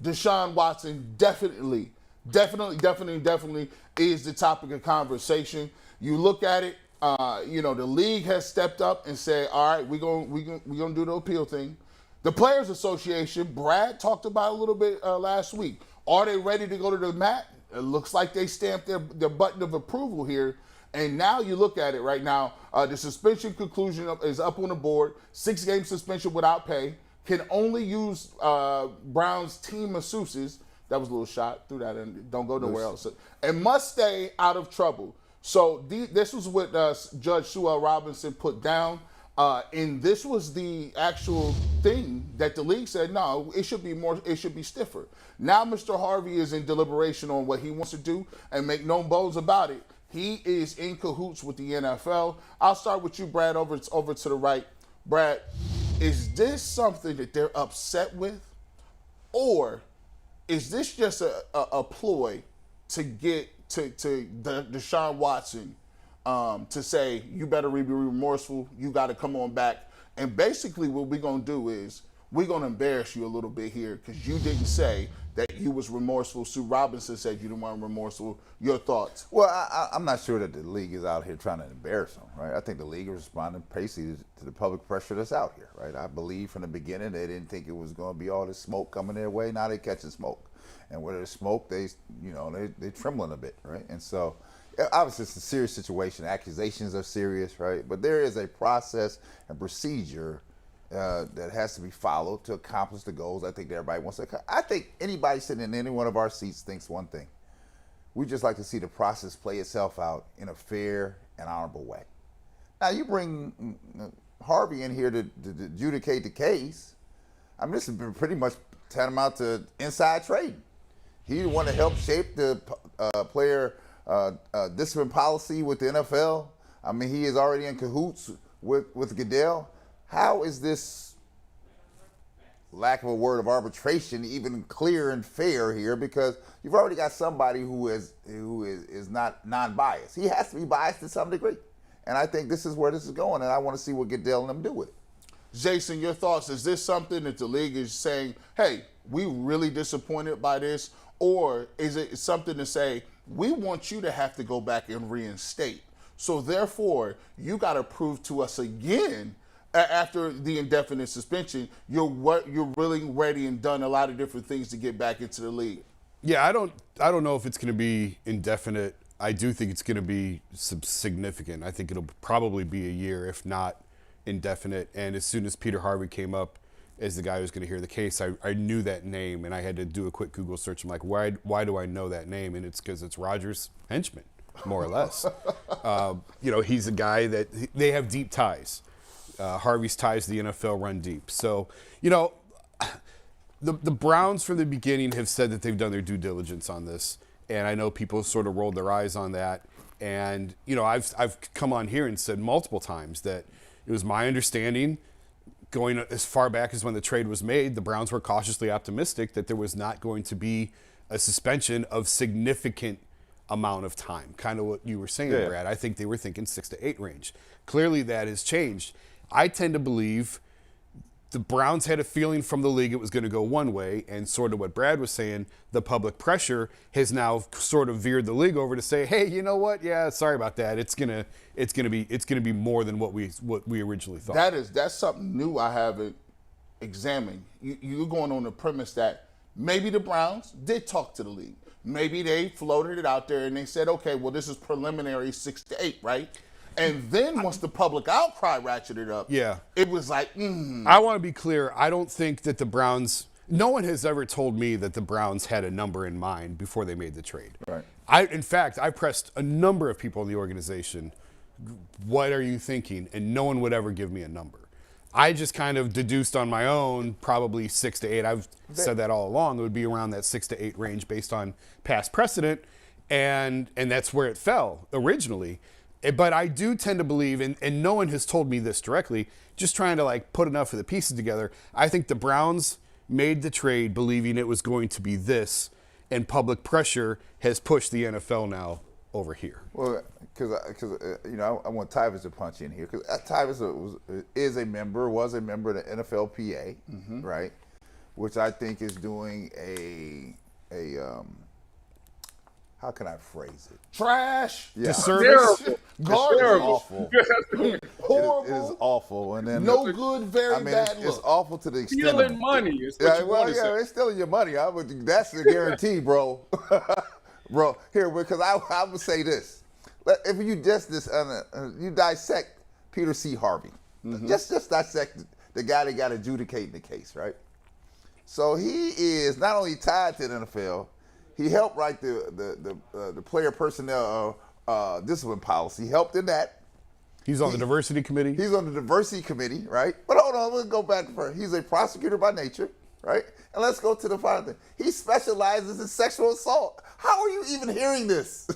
Deshaun Watson definitely is the topic of conversation. You look at it, the league has stepped up and said, all right, we're gonna do the appeal thing. The Players Association, Brad talked about a little bit last week. Are they ready to go to the mat? It looks like they stamped their button of approval here. And now you look at it right now, the suspension conclusion is up on the board. 6-game suspension without pay. Can only use Brown's team masseuses. That was a little shot. Threw that in. Don't go nowhere else. And must stay out of trouble. So this was what Judge Sue L. Robinson put down. And this was the actual thing that the league said, no, it should be more, it should be stiffer. Now Mr. Harvey is in deliberation on what he wants to do, and make no bones about it. He is in cahoots with the NFL. I'll start with you, Brad, over to the right. Brad, is this something that they're upset with? Or is this just a ploy to get to Deshaun Watson to say, you better be remorseful, you got to come on back? And basically what we're going to do is we're going to embarrass you a little bit here because you didn't say that you was remorseful. Sue Robinson said you didn't want remorseful. Your thoughts? Well, I'm not sure that the league is out here trying to embarrass them, right? I think the league is responding basically to the public pressure that's out here, right? I believe from the beginning they didn't think it was going to be all this smoke coming their way. Now they're catching smoke. And where there's smoke, they're trembling a bit, right? And so obviously it's a serious situation. Accusations are serious, right? But there is a process and procedure that has to be followed to accomplish the goals I think everybody wants to. I think anybody sitting in any one of our seats thinks one thing. We just like to see the process play itself out in a fair and honorable way. Now you bring Harvey in here to adjudicate the case. I mean, this has been pretty much tantamount to inside trading. He want to help shape the player discipline policy with the NFL. I mean, he is already in cahoots with Goodell. How is this, lack of a word, of arbitration even clear and fair here? Because you've already got somebody who is not non-biased. He has to be biased to some degree. And I think this is where this is going, and I want to see what Goodell and them do with it. Jason, your thoughts? Is this something that the league is saying, hey, we really disappointed by this? Or is it something to say, we want you to have to go back and reinstate? So therefore, you got to prove to us again, after the indefinite suspension, you're really ready and done a lot of different things to get back into the league. Yeah, I don't know if it's going to be indefinite. I do think it's going to be significant. I think it'll probably be a year, if not indefinite. And as soon as Peter Harvey came up as the guy who's going to hear the case, I knew that name, and I had to do a quick Google search. I'm like, why do I know that name? And it's because it's Rodger's henchman, more or less. He's a guy that they have deep ties. Harvey's ties to the NFL run deep. So, the Browns from the beginning have said that they've done their due diligence on this, and I know people sort of rolled their eyes on that. And I've come on here and said multiple times that it was my understanding, going as far back as when the trade was made, the Browns were cautiously optimistic that there was not going to be a suspension of significant amount of time. Kind of what you were saying, yeah. Brad. I think they were thinking 6 to 8 range. Clearly that has changed. I tend to believe the Browns had a feeling from the league it was going to go one way, and sort of what Brad was saying, the public pressure has now sort of veered the league over to say, hey, you know what? Yeah, sorry about that. It's gonna be more than what we originally thought. That's something new I haven't examined. You're going on the premise that maybe the Browns did talk to the league. Maybe they floated it out there and they said, okay, well, this is preliminary 6 to 8, right? And then once the public outcry ratcheted up, yeah, it was like, I want to be clear. I don't think that the Browns, no one has ever told me that the Browns had a number in mind before they made the trade. Right. In fact, I pressed a number of people in the organization, what are you thinking? And no one would ever give me a number. I just kind of deduced on my own, probably 6 to 8. I've said that all along. It would be around that 6 to 8 range based on past precedent. And that's where it fell originally. But I do tend to believe, and no one has told me this directly, just trying to put enough of the pieces together. I think the Browns made the trade believing it was going to be this, and public pressure has pushed the NFL now over here. Well, because I want Tyvus to punch in here, because Tyvus was a member of the NFLPA, right? which I think is doing a how can I phrase it? Trash. Yeah. Disservice. Terrible. Garbage. Terrible. Awful. Horrible. It is awful. And then No good, very I mean, bad it's look. awful to the extent Stealing of money is what Yeah, you well, want to yeah, say. they're stealing your money. That's the guarantee, bro. Bro, here, because I would say this: if you just you dissect Peter C. Harvey, just dissect the guy that got adjudicating the case, right? So he is not only tied to the NFL, he helped write the player personnel discipline policy. He helped in that. He's on the diversity committee. He's on the diversity committee, right? But hold on, we'll go back first. He's a prosecutor by nature, right? And let's go to the final thing. He specializes in sexual assault. How are you even hearing this?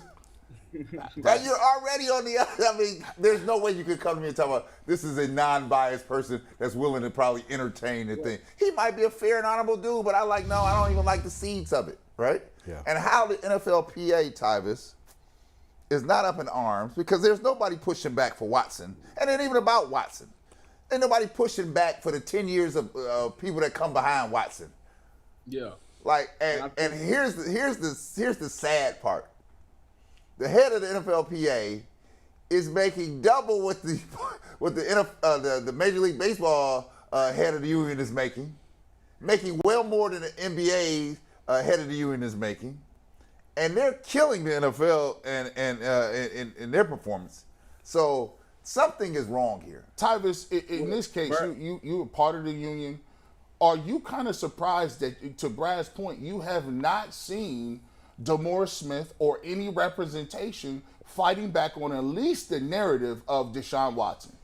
Right? You're already on the other. I mean, there's no way you could come to me and talk about this is a non-biased person that's willing to probably entertain the thing. He might be a fair and honorable dude, but I don't even like the seeds of it, right? Yeah. And how the NFLPA, Tyvis, is not up in arms because there's nobody pushing back for Watson. And it ain't even about Watson. Ain't nobody pushing back for the 10 years of people that come behind Watson. Yeah. Like, and here's the sad part. The head of the NFLPA is making double what the Major League Baseball head of the union is making well more than the NBA head of the union is making, and they're killing the NFL and in their performance. So something is wrong here. Tyvis, in this case, you were part of the union. Are you kind of surprised that, to Brad's point, you have not seen Demore Smith or any representation fighting back on at least the narrative of Deshaun Watson?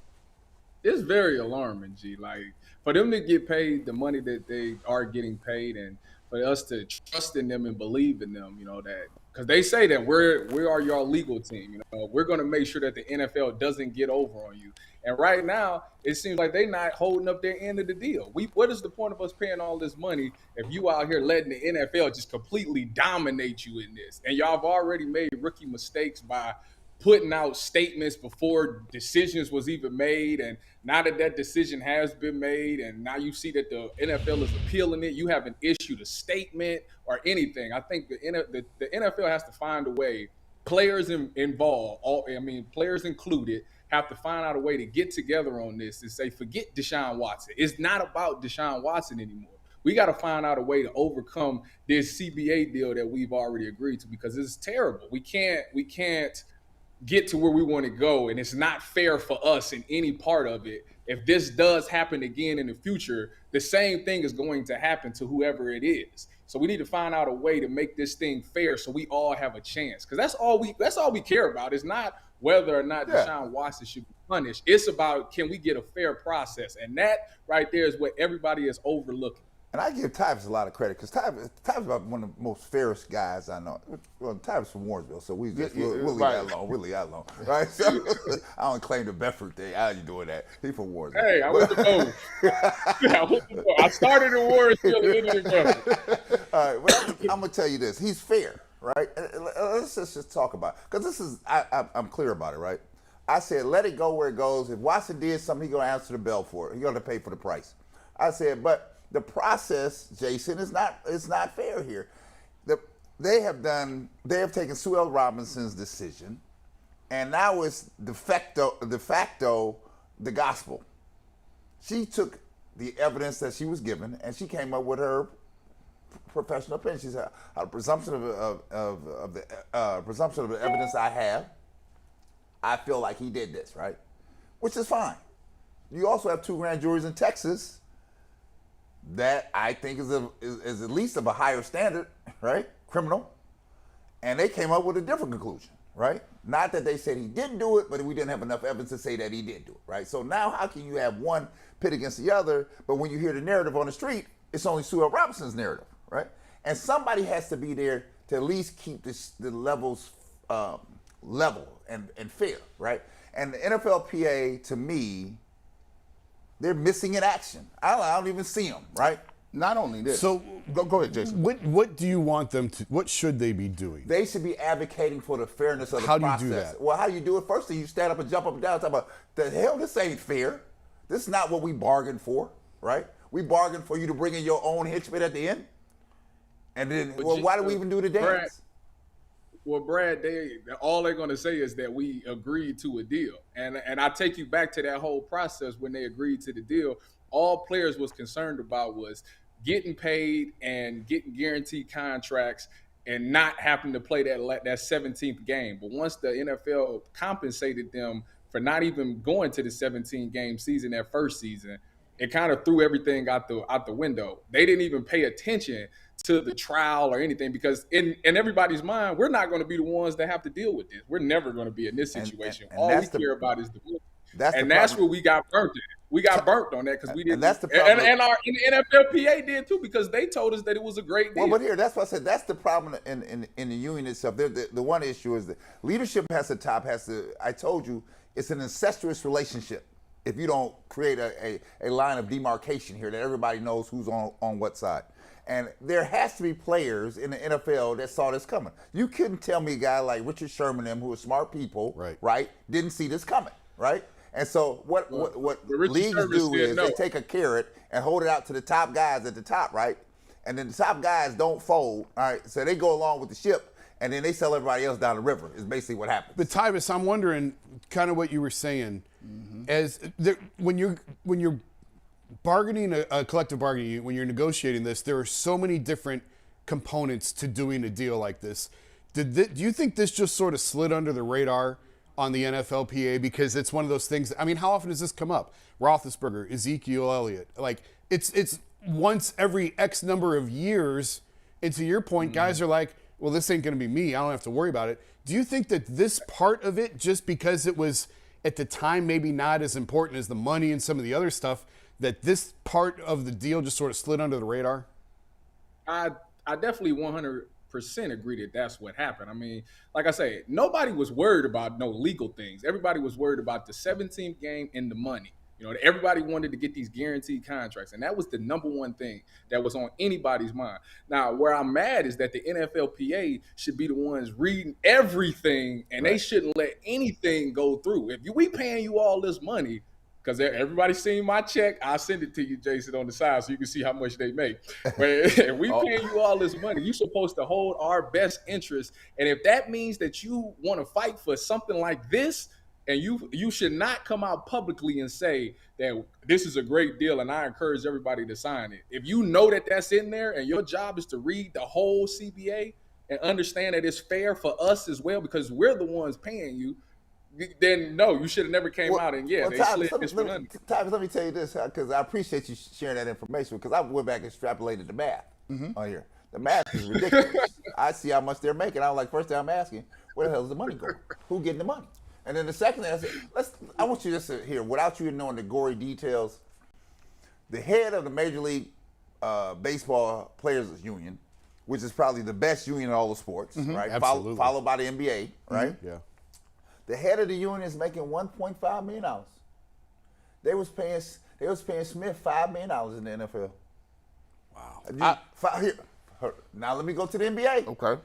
It's very alarming, G. Like, for them to get paid the money that they are getting paid, and for us to trust in them and believe in them, that because they say that we are your legal team. We're going to make sure that the NFL doesn't get over on you. And right now, it seems like they're not holding up their end of the deal. What is the point of us paying all this money if you out here letting the NFL just completely dominate you in this? And y'all have already made rookie mistakes by putting out statements before decisions was even made. And now that decision has been made, and now you see that the NFL is appealing it, you haven't issued a statement or anything. I think the NFL has to find a way, players involved, players included, have to find out a way to get together on this and say, forget Deshaun Watson. It's not about Deshaun Watson anymore. We got to find out a way to overcome this CBA deal that we've already agreed to, because it's terrible. We can't get to where we want to go, and it's not fair for us in any part of it. If this does happen again in the future, the same thing is going to happen to whoever it is. So we need to find out a way to make this thing fair so we all have a chance. Because that's all we care about. It's not whether or not Deshaun Watson should be punished. It's about, can we get a fair process? And that right there is what everybody is overlooking. And I give Tyvis a lot of credit because Tyvis is about one of the most fairest guys I know. Well, Tyvis from Warrensville, so we'll leave that alone. We'll leave that alone, right? So, I don't claim the Bedford thing. How you doing that? He from Warrensville. Hey, I went to both. I started in Warrensville and ended in Bedford. All right, well, I'm gonna tell you this. He's fair, right? Let's just talk about it. Because this is, I'm clear about it, right? I said, let it go where it goes. If Watson did something, he's gonna answer the bell for it. He's gonna pay for the price. I said, but the process, Jason, is not fair here. They have taken Sue L. Robinson's decision, and now it's de facto the gospel. She took the evidence that she was given, and she came up with her professional opinion. She said, "A presumption of the evidence I have, I feel like he did this, right?" Which is fine. You also have 2 grand juries in Texas that I think is at least of a higher standard, right? Criminal. And they came up with a different conclusion, right? Not that they said he didn't do it, but we didn't have enough evidence to say that he did do it, right? So now how can you have one pit against the other, but when you hear the narrative on the street, it's only Sue L. Robinson's narrative, right? And somebody has to be there to at least keep the levels level and fair, right? And the NFLPA, to me, they're missing in action. I don't even see them, right? Not only this. So go ahead, Jason. What do you want them to? What should they be doing? They should be advocating for the fairness of the process. How do you do that? Well, how you do it? First thing, you stand up and jump up and down and talk about, the hell, this ain't fair. This is not what we bargained for, right? We bargained for you to bring in your own henchman at the end. And then, But why do we even do the dance? Brad, all they're going to say is that we agreed to a deal, and I take you back to that whole process when they agreed to the deal. All players was concerned about was getting paid and getting guaranteed contracts and not having to play that 17th game. But once the NFL compensated them for not even going to the 17-game season that first season, it kind of threw everything out the window. They didn't even pay attention to the trial or anything because in everybody's mind, we're not going to be the ones that have to deal with this. We're never going to be in this situation. And all we care about is the win. That's where we got burnt. We got burnt on that because we didn't. And that's the problem. And the NFLPA did too because they told us that it was a great deal. Well, but here, that's what I said. That's the problem in the union itself. The one issue is that leadership has to. I told you, it's an incestuous relationship. If you don't create a line of demarcation here that everybody knows who's on what side. And there has to be players in the NFL that saw this coming. You couldn't tell me a guy like Richard Sherman and them, who are smart people, right, didn't see this coming, right? And so what leagues do is they take a carrot and hold it out to the top guys at the top, right? And then the top guys don't fold, all right? So they go along with the ship, and then they sell everybody else down the river is basically what happens. But Tyvis, I'm wondering kind of what you were saying. As when you're bargaining a collective bargaining unit, when you're negotiating this, there are so many different components to doing a deal like this. Do you think this just sort of slid under the radar on the NFLPA because it's one of those things? I mean, how often does this come up? Roethlisberger, Ezekiel Elliott, like it's once every X number of years. And to your point, guys are like, well, this ain't going to be me. I don't have to worry about it. Do you think that this part of it, just because it was at the time maybe not as important as the money and some of the other stuff, that this part of the deal just sort of slid under the radar? I definitely 100% agree that that's what happened. I mean, like I say, nobody was worried about no legal things. Everybody was worried about the 17th game and the money. You know, everybody wanted to get these guaranteed contracts, and that was the number one thing that was on anybody's mind. Now, where I'm mad is that the NFLPA should be the ones reading everything, and they shouldn't let anything go through. If we paying you all this money, because everybody's seen my check, I'll send it to you, Jason, on the side so you can see how much they make. But if we paying you all this money, you're supposed to hold our best interest. And if that means that you want to fight for something like this, and you should not come out publicly and say that this is a great deal and I encourage everybody to sign it. If you know that that's in there and your job is to read the whole CBA and understand that it's fair for us as well because we're the ones paying you, then no, you should have never came out and they slid this one under. Tyvis, let me tell you this, because I appreciate you sharing that information because I went back and extrapolated the math on here. The math is ridiculous. I see how much they're making. I'm like, first thing I'm asking, where the hell is the money going? Who getting the money? And then the second thing I said, I want you just to hear, without you knowing the gory details, the head of the Major League Baseball Players Union, which is probably the best union in all the sports, right? Absolutely. Followed by the NBA, right? Yeah. The head of the union is making $1.5 million. They was paying Smith $5 million in the NFL. Wow. Now let me go to the NBA. Okay.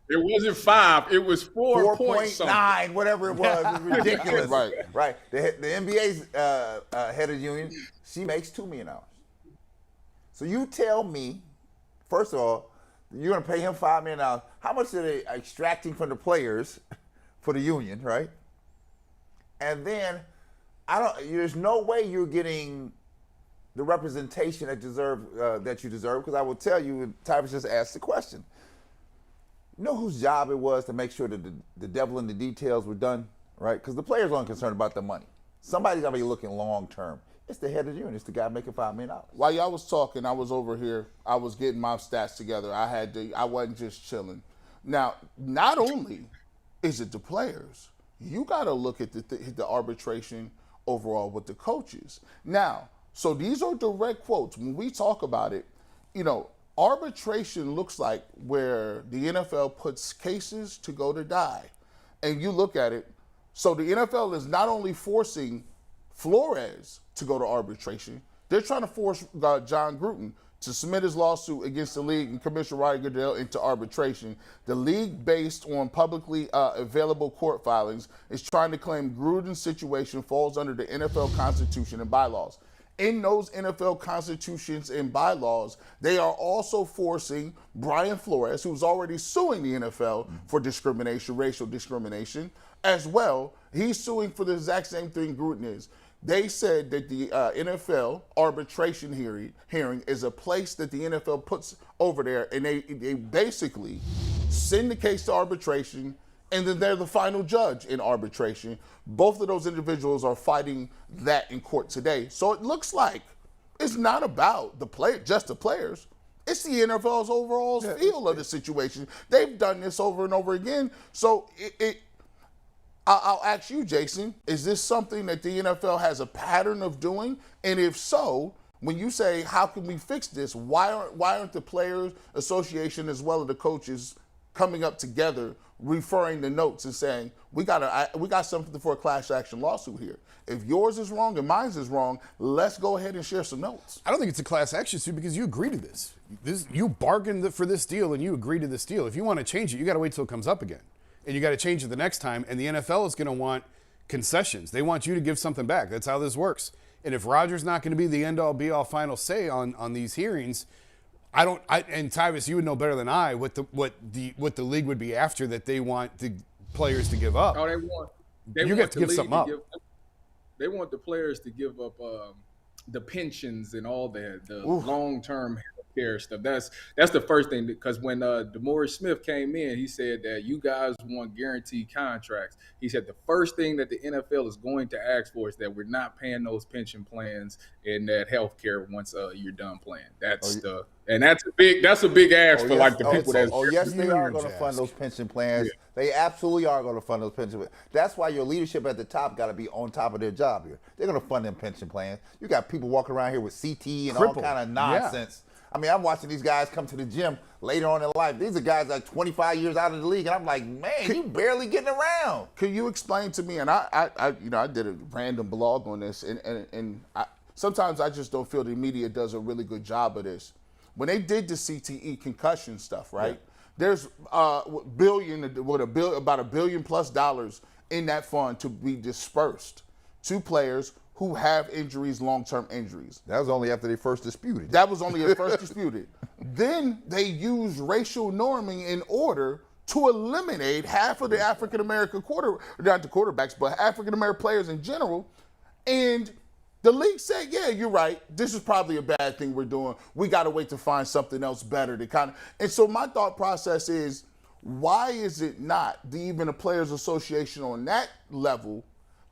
It wasn't 5. It was 4.9, whatever it was. It was ridiculous. Right. The NBA's head of the union, she makes $2 million. So you tell me, first of all, you're going to pay him $5 million. How much are they extracting from the players for the union, right? And then there's no way you're getting the representation that you deserve, because I will tell you, Tyvis just asked the question. You know whose job it was to make sure that the devil in the details were done, right? Because the players aren't concerned about the money. Somebody's got to be looking long term. It's the head of the union. It's the guy making $5 million. While y'all was talking, I was over here. I was getting my stats together. I wasn't just chilling. Now, not only is it the players, you got to look at the arbitration overall with the coaches. Now, so these are direct quotes. When we talk about it, you know, arbitration looks like where the NFL puts cases to go to die. And you look at it, so the NFL is not only forcing Flores to go to arbitration, they're trying to force John Gruden to submit his lawsuit against the league and Commissioner Rodger Goodell into arbitration. The league, based on publicly available court filings, is trying to claim Gruden's situation falls under the NFL Constitution and bylaws. in those NFL constitutions and bylaws, they are also forcing Brian Flores, who's already suing the NFL for discrimination, racial discrimination, as well. He's suing for the exact same thing Gruden is. They said that the NFL arbitration hearing is a place that the NFL puts over there, and they basically send the case to arbitration, and then they're the final judge in arbitration. Both of those individuals are fighting that in court today. So it looks like it's not about just the players. It's the NFL's overall feel of the situation. They've done this over and over again. So I'll ask you, Jason, is this something that the NFL has a pattern of doing? And if so, when you say, how can we fix this, why aren't the Players Association as well as the coaches coming up together, referring the notes and saying, we got something for a class action lawsuit here. If yours is wrong and mine is wrong, let's go ahead and share some notes. I don't think it's a class action suit because you agree to this. You bargained for this deal and you agree to this deal. If you want to change it, you got to wait till it comes up again. And you got to change it the next time. And the NFL is going to want concessions. They want you to give something back. That's how this works. And if Rodger's not going to be the end-all, be-all, final say on these hearings, and Tyvis, you would know better than I what the league would be after that they want the players to give up. Oh, You get to give something up. They want the players to give up the pensions and all the long-term care stuff. That's the first thing, because when DeMaurice Smith came in, he said that you guys want guaranteed contracts. He said the first thing that the NFL is going to ask for is that we're not paying those pension plans and that health care once you're done playing. That's a big ask for like the people that. Oh yes, they are going to fund those pension plans. Yeah. They absolutely are going to fund those pension plans. That's why your leadership at the top got to be on top of their job here. They're going to fund them pension plans. You got people walking around here with CTE and all kind of nonsense. Yeah. I mean, I'm watching these guys come to the gym later on in life. These are guys like 25 years out of the league, and I'm like, man, you barely getting around. Can you explain to me? And I did a random blog on this, and sometimes I just don't feel the media does a really good job of this. When they did the CTE concussion stuff, right? Yeah. There's about $1 billion+ in that fund to be dispersed to players who have injuries, long-term injuries. That was only after they first disputed. Then they used racial norming in order to eliminate half of the African-American not the quarterbacks, but African-American players in general. And the league said, yeah, you're right. This is probably a bad thing we're doing. We got to wait to find something else better to kind of. And so my thought process is, why is it not even a Players Association on that level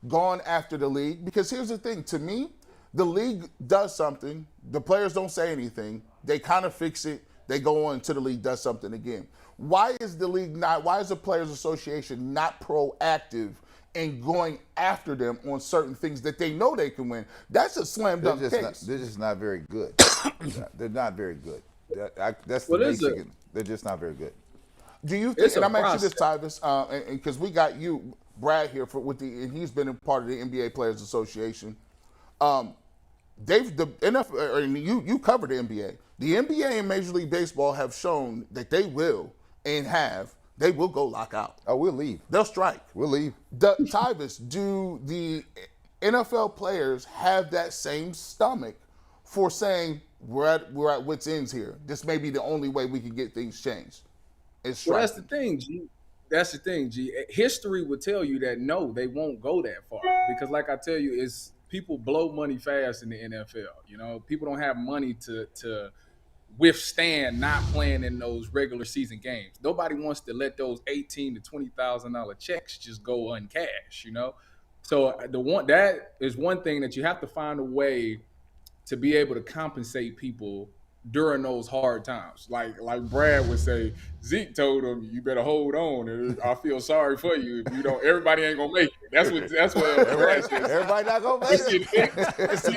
gone after the league? Because here's the thing, to me, the league does something, the players don't say anything, they kind of fix it, they go on to the league does something again. Why is the Players Association not proactive in going after them on certain things that they know they can win? That's a slam dunk case. They're just not very good. They're not very good. That's the basic. They're just not very good. Do you think, and I'm asking this, Tyvis, because we got you, Brad, here and he's been a part of the NBA Players Association. The NFL, and you cover the NBA. The NBA and Major League Baseball have shown that they will go lock out. Oh, we'll leave. They'll strike. We'll leave. Tyvis, do the NFL players have that same stomach for saying we're at wit's ends here? This may be the only way we can get things changed. Well, that's the thing, G. That's the thing, G. History would tell you that no, they won't go that far, because, like I tell you, it's people blow money fast in the NFL. You know, people don't have money to withstand not playing in those regular season games. Nobody wants to let those $18,000 to $20,000 checks just go uncashed. You know, so that is one thing that you have to find a way to be able to compensate people during those hard times. Like Brad would say, Zeke told him, you better hold on, and I feel sorry for you. If you don't, everybody ain't gonna make it. That's what everybody not gonna make it. It's the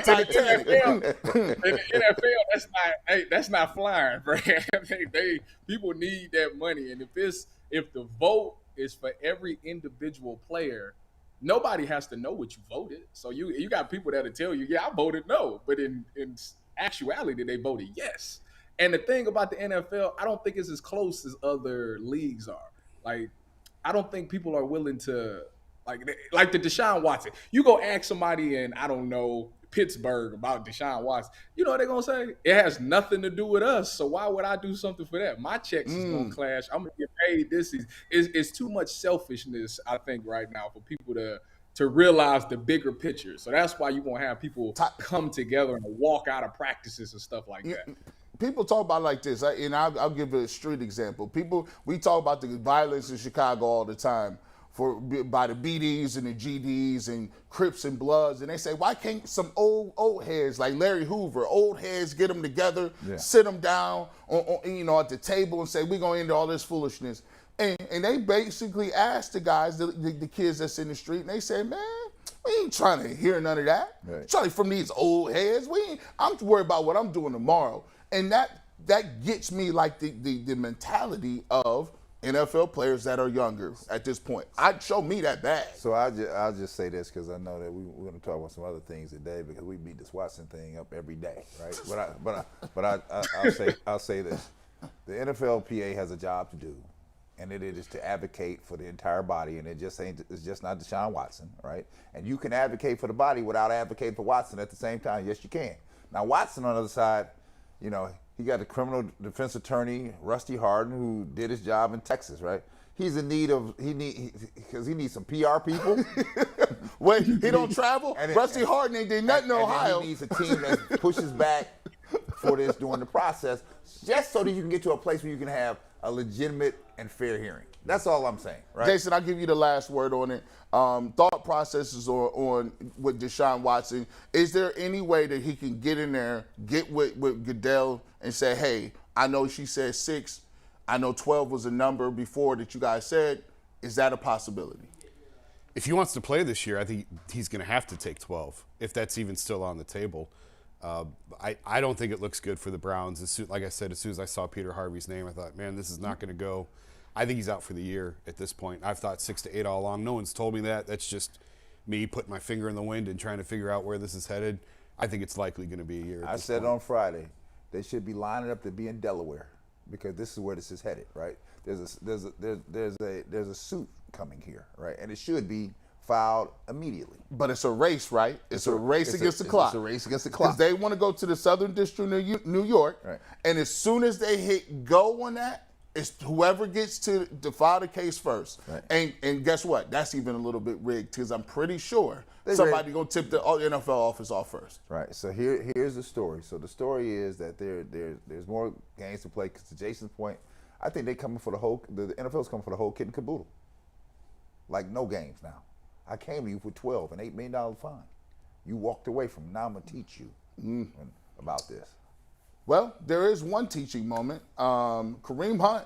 in the NFL, that's not flying, Brad. People need that money, and if the vote is for every individual player, nobody has to know what you voted. So you got people that'll tell you, yeah, I voted no, but in actuality, they voted yes. And the thing about the NFL, I don't think it's as close as other leagues are. Like, I don't think people are willing to, like the Deshaun Watson. You go ask somebody in, I don't know, Pittsburgh about Deshaun Watson, you know what they're gonna say? It has nothing to do with us. So why would I do something for that? My checks is gonna clash. I'm gonna get paid this season. It's too much selfishness, I think, right now for people to realize the bigger picture. So that's why you won't have people come together and walk out of practices and stuff like that. People talk about it like this, and I'll give a street example. We talk about the violence in Chicago all the time by the BDs and the GDs and Crips and Bloods, and they say, why can't some old heads like Larry Hoover, old heads, get them together, sit them down at the table and say, we're going to end all this foolishness. And they basically ask the guys, the kids that's in the street, and they say, man, we ain't trying to hear none of that. Right. Trying from these old heads. I'm worried about what I'm doing tomorrow. And that gets me like the mentality of NFL players that are younger at this point. I'd show me that bad. So I'll just say this because I know that we're going to talk about some other things today because we beat this Watson thing up every day, right? I'll say this: the NFLPA has a job to do, and it is to advocate for the entire body, and it's just not Deshaun Watson, right? And you can advocate for the body without advocating for Watson at the same time. Yes, you can. Now Watson on the other side, he got a criminal defense attorney, Rusty Hardin, who did his job in Texas, right? He's in need of because he needs some PR people. Wait, he don't travel? Rusty Hardin ain't did nothing in Ohio. He needs a team that pushes back for this during the process, just so that you can get to a place where you can have a legitimate and fair hearing. That's all I'm saying, right? Jason, I'll give you the last word on it. Thought processes on with Deshaun Watson. Is there any way that he can get in there, get with Goodell and say, hey, I know she said 6. I know 12 was a number before that you guys said. Is that a possibility? If he wants to play this year, I think he's going to have to take 12, if that's even still on the table. I don't think it looks good for the Browns. Like I said, as soon as I saw Peter Harvey's name, I thought, man, this is not going to go. I think he's out for the year at this point. I've thought 6 to 8 all along. No one's told me that. That's just me putting my finger in the wind and trying to figure out where this is headed. I think it's likely going to be a year. I said on Friday, they should be lining up to be in Delaware because this is where this is headed, right? There's a suit coming here, right? And it should be filed immediately. But it's a race, right? It's a race against the clock. It's a race against the clock. Because they want to go to the Southern District of New York, right. And as soon as they hit go on that, it's whoever gets to file the case first. Right. And guess what? That's even a little bit rigged because I'm pretty sure somebody going to tip the NFL office off first. Right. So here's the story. So the story is that there's more games to play because to Jason's point, I think the NFL's coming for the whole kit and caboodle. Like no games now. I came to you for 12, an $8 million fine. You walked away from. Now I'm gonna teach you about this. Well, there is one teaching moment. Kareem Hunt